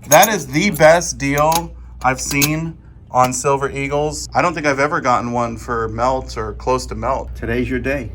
That is the best deal I've seen on Silver Eagles. I don't think I've ever gotten one for melt or close to melt. Today's your day.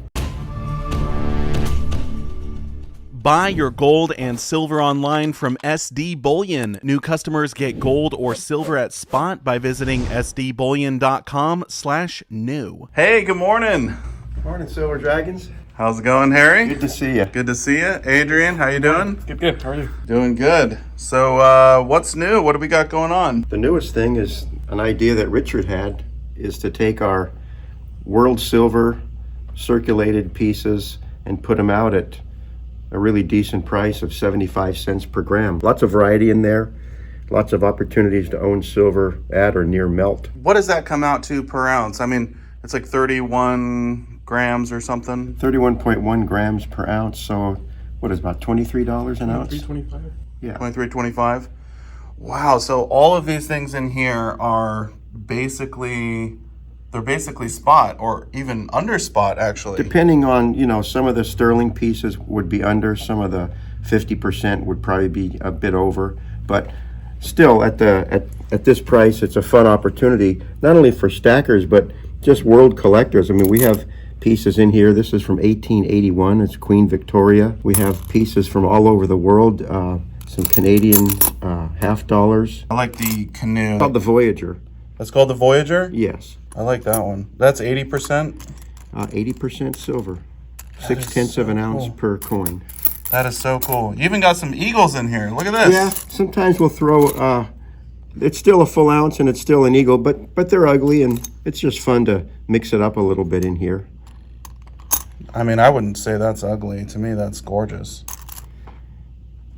Buy your gold and silver online from SD Bullion. New customers get gold or silver at spot by visiting sdbullion.com/new. Hey, good morning. Morning, Silver Dragons. How's it going, Harry? Good to see you. Good to see you. Adrian, how you doing? Good. How are you? Doing good. So what's new? What do we got going on? The newest thing is an idea that Richard had, is to take our world silver circulated pieces and put them out at a really decent price of 75 cents per gram. Lots of variety in there. Lots of opportunities to own silver at or near melt. What does that come out to per ounce? I mean, it's like 31 grams or something. 31.1 grams per ounce. So what is about $23 an ounce? $3.25. Yeah. 23.25. Wow. So all of these things in here are basically spot or even under spot, actually. Depending on, some of the sterling pieces would be under, some of the 50% would probably be a bit over, but still at this price, it's a fun opportunity, not only for stackers, but just world collectors. I mean, we have pieces in here. This is from 1881. It's Queen Victoria. We have pieces from all over the world, some Canadian half dollars. I like the canoe. Called the Voyager. That's called the Voyager? Yes. I like that one. That's 80%? 80% silver. 0.6 of an ounce per coin. That is so cool. You even got some eagles in here. Look at this. Yeah, sometimes we'll throw, it's still a full ounce and it's still an eagle, but they're ugly, and it's just fun to mix it up a little bit in here. I mean, I wouldn't say that's ugly. To me, that's gorgeous.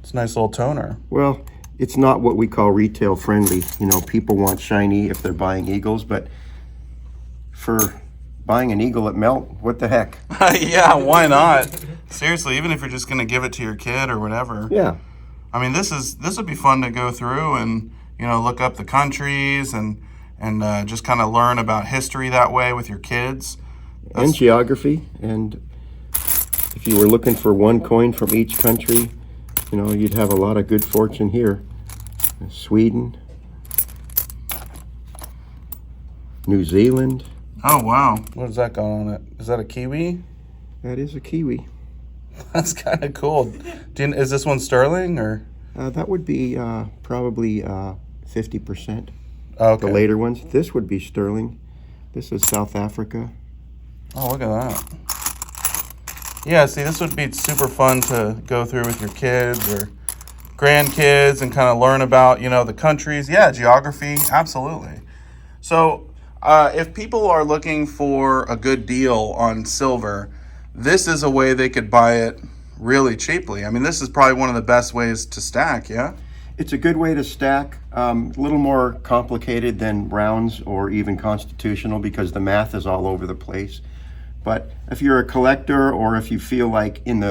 It's a nice little toner. Well, it's not what we call retail friendly. People want shiny if they're buying eagles, but for buying an eagle at melt, what the heck? Yeah, why not? Seriously, even if you're just going to give it to your kid or whatever. Yeah. I mean, this would be fun to go through and, look up the countries and just kind of learn about history that way with your kids. And geography. And if you were looking for one coin from each country, you'd have a lot of good fortune here. Sweden, New Zealand. Oh, wow. What does that got on it? Is that a kiwi? That is a kiwi. That's kind of cool. Is this one sterling or? That would be probably 50%. Okay. The later ones. This would be sterling. This is South Africa. Oh, look at that. Yeah, see, this would be super fun to go through with your kids or grandkids and kind of learn about, the countries. Yeah, geography, absolutely. So if people are looking for a good deal on silver, this is a way they could buy it really cheaply. I mean, this is probably one of the best ways to stack, yeah? It's a good way to stack. A little more complicated than rounds or even constitutional because the math is all over the place. But if you're a collector, or if you feel like in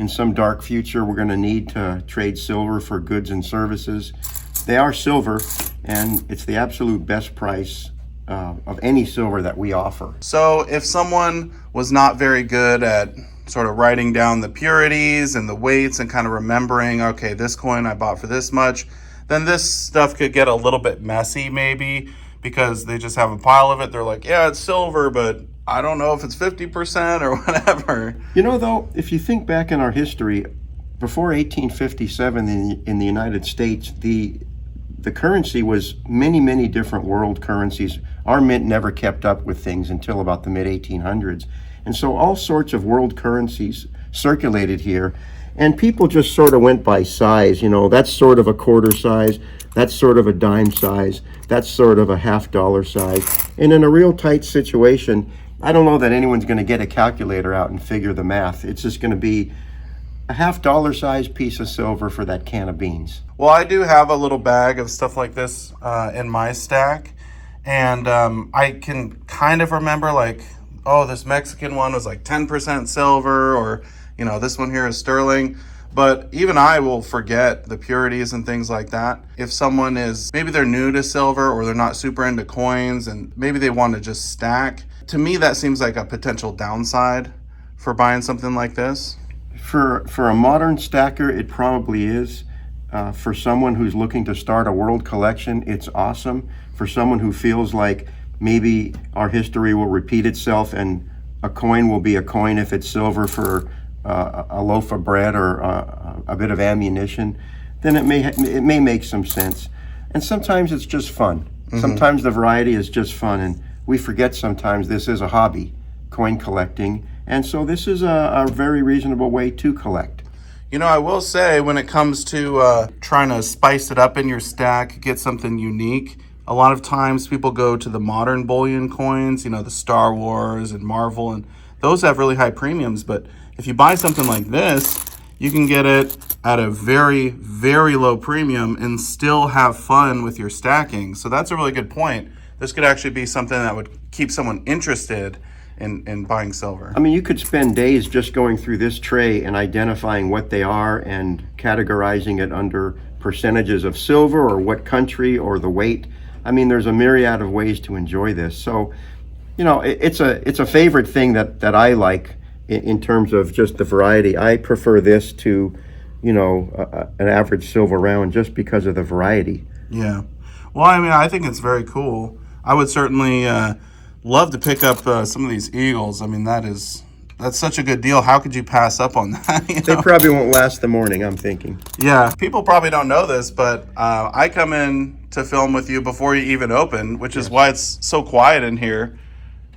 some dark future we're going to need to trade silver for goods and services, they are silver, and it's the absolute best price of any silver that we offer. So if someone was not very good at sort of writing down the purities and the weights and kind of remembering, okay, this coin I bought for this much, then this stuff could get a little bit messy maybe because they just have a pile of it. They're like, yeah, it's silver, but I don't know if it's 50% or whatever. Though, if you think back in our history, before 1857 in the United States, the currency was many, many different world currencies. Our mint never kept up with things until about the mid-1800s. And so all sorts of world currencies circulated here, and people just sort of went by size. That's sort of a quarter size, that's sort of a dime size, that's sort of a $half size. And in a real tight situation, I don't know that anyone's going to get a calculator out and figure the math. It's just going to be a $half size piece of silver for that can of beans. Well, I do have a little bag of stuff like this in my stack, and I can kind of remember like, oh, this Mexican one was like 10% silver, or this one here is sterling. But even I will forget the purities and things like that. If someone is, maybe they're new to silver or they're not super into coins and maybe they want to just stack, to me that seems like a potential downside for buying something like this. For a modern stacker, it probably is. For someone who's looking to start a world collection, it's awesome. For someone who feels like maybe our history will repeat itself and a coin will be a coin if it's silver for a loaf of bread or a bit of ammunition, then it may make some sense. And sometimes it's just fun. Sometimes the variety is just fun, and we forget sometimes this is a hobby, coin collecting, and so this is a very reasonable way to collect. You know, I will say when it comes to trying to spice it up in your stack, get something unique, a lot of times people go to the modern bullion coins, you know, the Star Wars and Marvel, and those have really high premiums. But if you buy something like this, you can get it at a very, very low premium and still have fun with your stacking. So that's a really good point. This could actually be something that would keep someone interested in buying silver. I mean, you could spend days just going through this tray and identifying what they are and categorizing it under percentages of silver or what country or the weight. I mean, there's a myriad of ways to enjoy this. So, you know, it's a favorite thing that I like in terms of just the variety. I prefer this to, you know, an average silver round just because of the variety. Yeah. Well, I mean, I think it's very cool. I would certainly love to pick up some of these eagles. I mean, that's such a good deal. How could you pass up on that? You They know? probably won't last the morning, I'm thinking. Yeah, people probably don't know this, but I come in to film with you before you even open, which is why it's so quiet in here.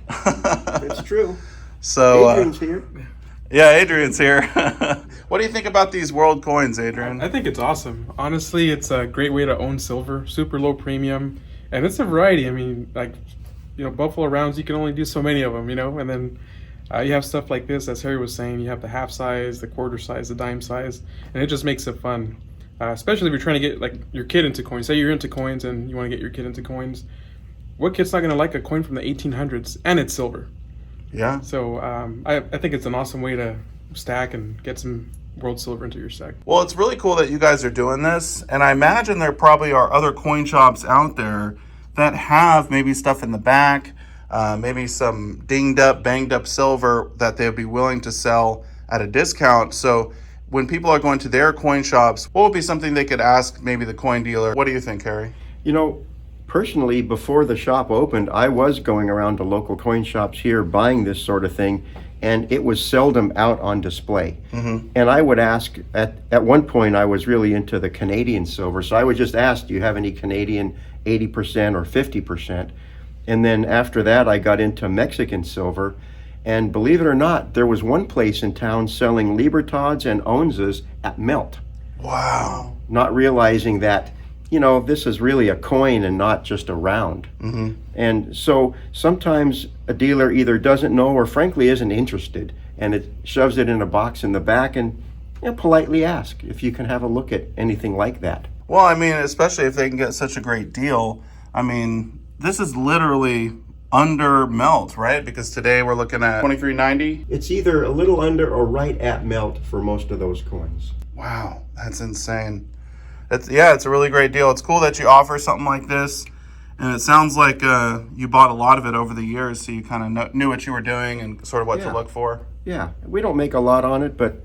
It's true. So, Adrian's here. yeah, Adrian's here. What do you think about these world coins, Adrian? I think it's awesome. Honestly, it's a great way to own silver, super low premium, and it's a variety. I mean, like, you know, Buffalo rounds, you can only do so many of them, you know, and then you have stuff like this, as Harry was saying, you have the half size, the quarter size, the dime size, and it just makes it fun. Especially if you're trying to get like your kid into coins. Say you're into coins and you want to get your kid into coins. What kid's not going to like a coin from the 1800s and it's silver? Yeah. So I think it's an awesome way to stack and get some world silver into your stack. Well, it's really cool that you guys are doing this, and I imagine there probably are other coin shops out there that have maybe stuff in the back, maybe some dinged up, banged up silver that they'd be willing to sell at a discount. So when people are going to their coin shops, what would be something they could ask maybe the coin dealer? What do you think, Harry? You know, personally, before the shop opened, I was going around to local coin shops here buying this sort of thing, and it was seldom out on display. And I would ask, at one point, I was really into the Canadian silver, so I would just ask, do you have any Canadian 80% or 50%? And then after that, I got into Mexican silver, and believe it or not, there was one place in town selling Libertads and Onzas at melt. Wow. Not realizing that, you know, this is really a coin and not just a round. And so sometimes a dealer either doesn't know or frankly isn't interested, and it shoves it in a box in the back and, you know, politely ask if you can have a look at anything like that. Well, I mean, especially if they can get such a great deal. I mean, this is literally under melt, right? Because today we're looking at $23.90. It's either a little under or right at melt for most of those coins. Wow, that's insane. It's a really great deal. It's cool that you offer something like this, and it sounds like you bought a lot of it over the years, so you kind of knew what you were doing and sort of what to look for. Yeah, we don't make a lot on it, but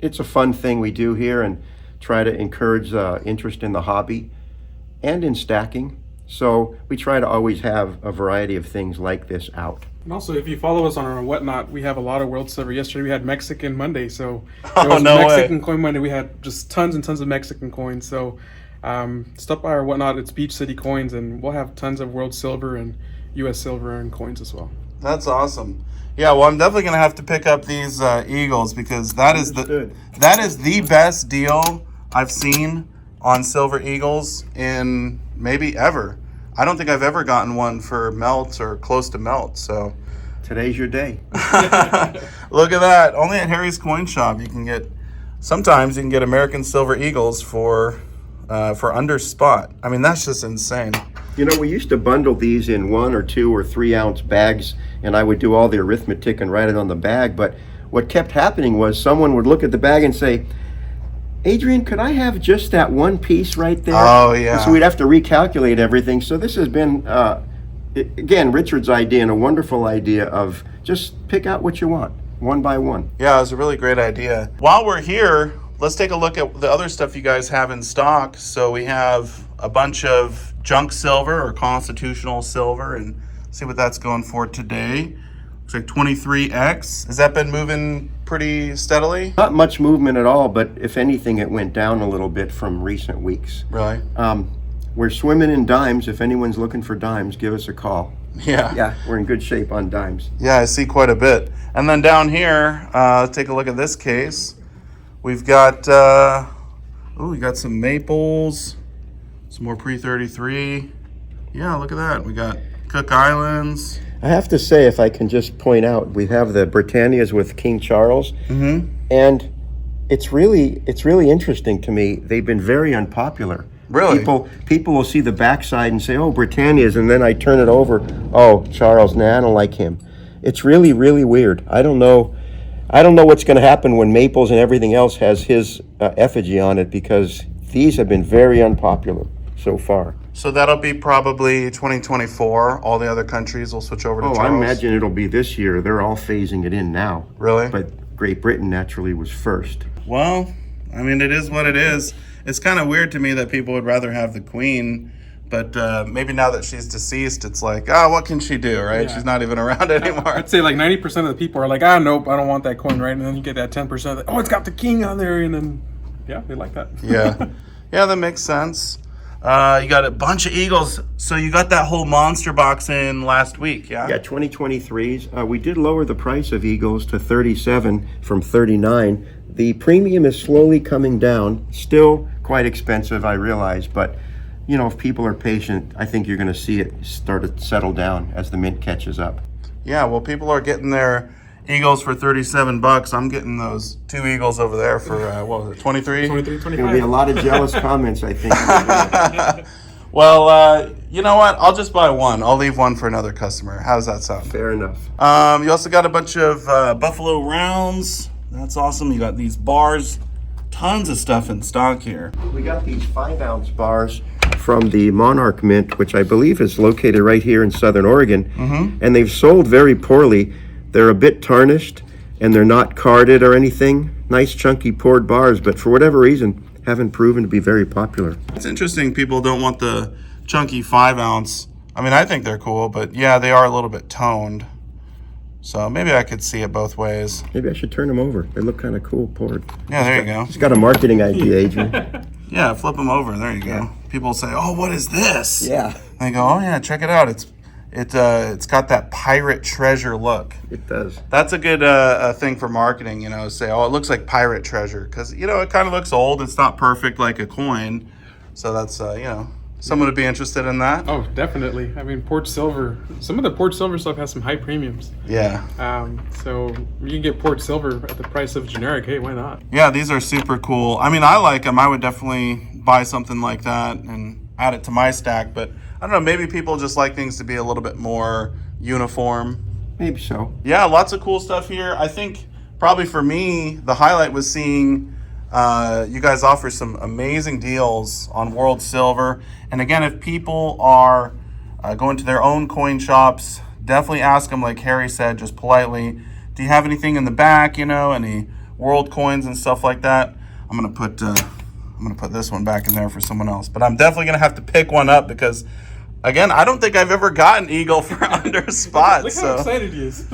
it's a fun thing we do here and try to encourage interest in the hobby and in stacking. So we try to always have a variety of things like this out. And also, if you follow us on our whatnot, we have a lot of world silver. Yesterday we had Mexican Monday, so Oh, it was no way. Mexican Coin Monday. We had just tons and tons of Mexican coins. So stop by our whatnot. It's Beach City Coins, and we'll have tons of world silver and U.S. silver and coins as well. That's awesome. Yeah, well, I'm definitely gonna have to pick up these eagles because that is Understood. the best deal I've seen on silver eagles in maybe ever. I don't think I've ever gotten one for melt or close to melt. So Today's your day. look at that. Only at Harry's Coin Shop sometimes you can get American silver eagles for under spot. I mean, that's just insane. You know, we used to bundle these in 1 or 2 or 3 ounce bags, and I would do all the arithmetic and write it on the bag. But what kept happening was someone would look at the bag and say, Adrian, could I have just that one piece right there? Oh, yeah. And so we'd have to recalculate everything. So this has been, again, Richard's idea and a wonderful idea of just pick out what you want, one by one. Yeah, it was a really great idea. While we're here let's take a look at the other stuff you guys have in stock. So we have a bunch of junk silver or constitutional silver, and see what that's going for today. Looks like 23X. Has that been moving pretty steadily? Not much movement at all, but if anything, it went down a little bit from recent weeks. Really? We're swimming in dimes. If anyone's looking for dimes, give us a call. Yeah. Yeah, we're in good shape on dimes. Yeah, I see quite a bit. And then down here, let's take a look at this case. We've got, we got some maples, some more pre-33. Yeah, look at that. We got Cook Islands. I have to say, if I can just point out, we have the Britannias with King Charles, Mm-hmm. and it's really interesting to me. They've been very unpopular. Really? People will see the backside and say, "Oh, Britannias," and then I turn it over. Oh, Charles, nah, I don't like him. It's really, really weird. I don't know what's going to happen when Maples and everything else has his effigy on it, because these have been very unpopular so far. So that'll be probably 2024. All the other countries will switch over to Oh, Charles. I imagine it'll be this year. They're all phasing it in now. Really? But Great Britain naturally was first. Well, I mean, it is what it is. It's kind of weird to me that people would rather have the Queen, but maybe now that she's deceased, it's like, what can she do, right? Yeah. She's not even around anymore. I'd say like 90% of the people are like, nope, I don't want that coin, right? And then you get that 10% that, it's got the king on there, and then they like that. Yeah. Yeah, that makes sense. You got a bunch of Eagles. So you got that whole monster box in last week, yeah? Yeah, 2023s. We did lower the price of Eagles to 37 from 39. The premium is slowly coming down. Still quite expensive, I realize, but if people are patient, I think you're going to see it start to settle down as the mint catches up. Yeah, well, people are getting their Eagles for $37. I'm getting those 2 Eagles over there for, what was it, 23? 23, There'll be a 25. lot of jealous comments, I think. Well, you know what? I'll just buy one. I'll leave one for another customer. How does that sound? Fair enough. You also got a bunch of Buffalo rounds. That's awesome. You got these bars. Tons of stuff in stock here. We got these 5-ounce bars from the Monarch Mint, which I believe is located right here in Southern Oregon. Mm-hmm. And they've sold very poorly. They're a bit tarnished, and they're not carded or anything. Nice chunky poured bars, but for whatever reason, haven't proven to be very popular. It's interesting people don't want the chunky 5-ounce. I mean, I think they're cool, but yeah, they are a little bit toned. So maybe I could see it both ways. Maybe I should turn them over. They look kind of cool poured. Yeah, there you go. Just got a marketing idea, Adrian. Yeah, flip them over. There you go. Yeah. People say, "Oh, what is this?" Yeah, They go, "Oh yeah, check it out. It's got that pirate treasure look." it does. That's a good thing for marketing, say, "Oh, it looks like pirate treasure," because it kind of looks old. It's not perfect like a coin, so that's someone would be interested in that. Oh, definitely. I mean, Port Silver. Some of the Port Silver stuff has some high premiums. Yeah, So you can get Port Silver at the price of generic. Hey, why not? yeah, these are super cool. I mean, I like them. I would definitely buy something like that and add it to my stack. But I don't know. Maybe people just like things to be a little bit more uniform. Maybe so. Yeah, lots of cool stuff here. I think probably for me, the highlight was seeing you guys offer some amazing deals on World Silver. And again, if people are going to their own coin shops, definitely ask them, like Harry said, just politely, do you have anything in the back, any world coins and stuff like that? I'm gonna put this one back in there for someone else. But I'm definitely gonna have to pick one up because, again, I don't think I've ever gotten Eagle for under spot. Look how So excited he is.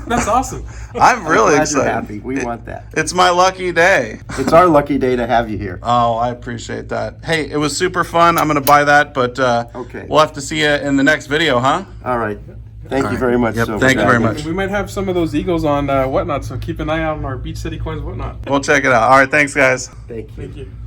That's awesome. I'm really Glad excited. you're happy. We want that. It's my lucky day. It's our lucky day to have you here. Oh, I appreciate that. Hey, it was super fun. I'm going to buy that, but Okay. we'll have to see you in the next video, huh? All right. Thank you very much. Yep, Silver thank you very Dragon. much. We might have some of those Eagles on Whatnot, so keep an eye out on our Beach City coins, Whatnot. We'll check it out. All right, thanks, guys. Thank you. Thank you.